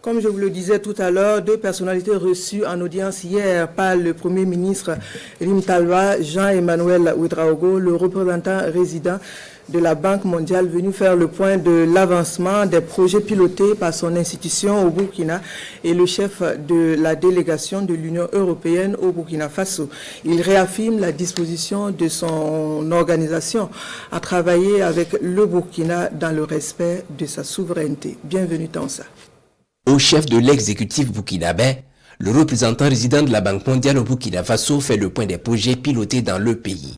Comme je vous le disais tout à l'heure, deux personnalités reçues en audience hier par le Premier ministre Rim Talba, Jean-Emmanuel Ouedraogo, le représentant résident de la Banque mondiale, venu faire le point de l'avancement des projets pilotés par son institution au Burkina et le chef de la délégation de l'Union européenne au Burkina Faso. Il réaffirme la disposition de son organisation à travailler avec le Burkina dans le respect de sa souveraineté. Bienvenue Tansa. Au chef de l'exécutif burkinabé, le représentant résident de la Banque mondiale au Burkina Faso fait le point des projets pilotés dans le pays.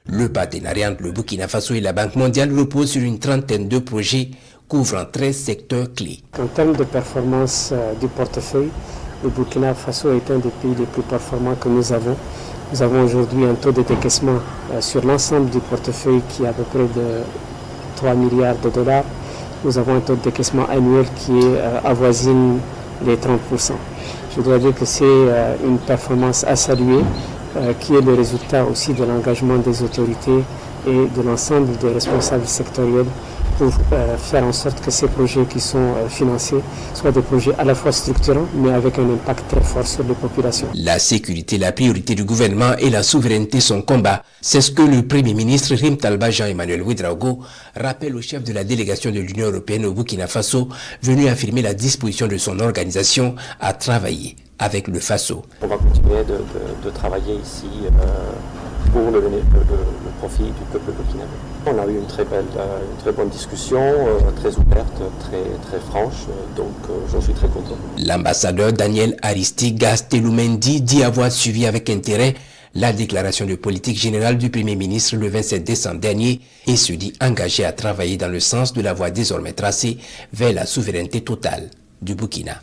Le partenariat entre le Burkina Faso et la Banque mondiale repose sur une trentaine de projets couvrant 13 secteurs clés. En termes de performance du portefeuille, le Burkina Faso est un des pays les plus performants que nous avons. Nous avons aujourd'hui un taux de décaissement sur l'ensemble du portefeuille qui est à peu près de 3 milliards de dollars. Nous avons un taux de décaissement annuel qui avoisine les 30%. Je dois dire que c'est une performance à saluer, qui est le résultat aussi de l'engagement des autorités et de l'ensemble des responsables sectoriels pour faire en sorte que ces projets qui sont financés soient des projets à la fois structurants mais avec un impact très fort sur les populations. La sécurité, la priorité du gouvernement et la souveraineté sont combat. C'est ce que le Premier ministre Rim Talba Jean-Emmanuel Ouedraogo rappelle au chef de la délégation de l'Union européenne au Burkina Faso, venu affirmer la disposition de son organisation à travailler avec le Faso. On va continuer de travailler ici pour le profit du peuple burkinabé. On a eu une très bonne discussion, très ouverte, très franche, donc j'en suis très content. L'ambassadeur Daniel Aristide Gasteloumendi dit avoir suivi avec intérêt la déclaration de politique générale du Premier ministre le 27 décembre dernier et se dit engagé à travailler dans le sens de la voie désormais tracée vers la souveraineté totale du Burkina.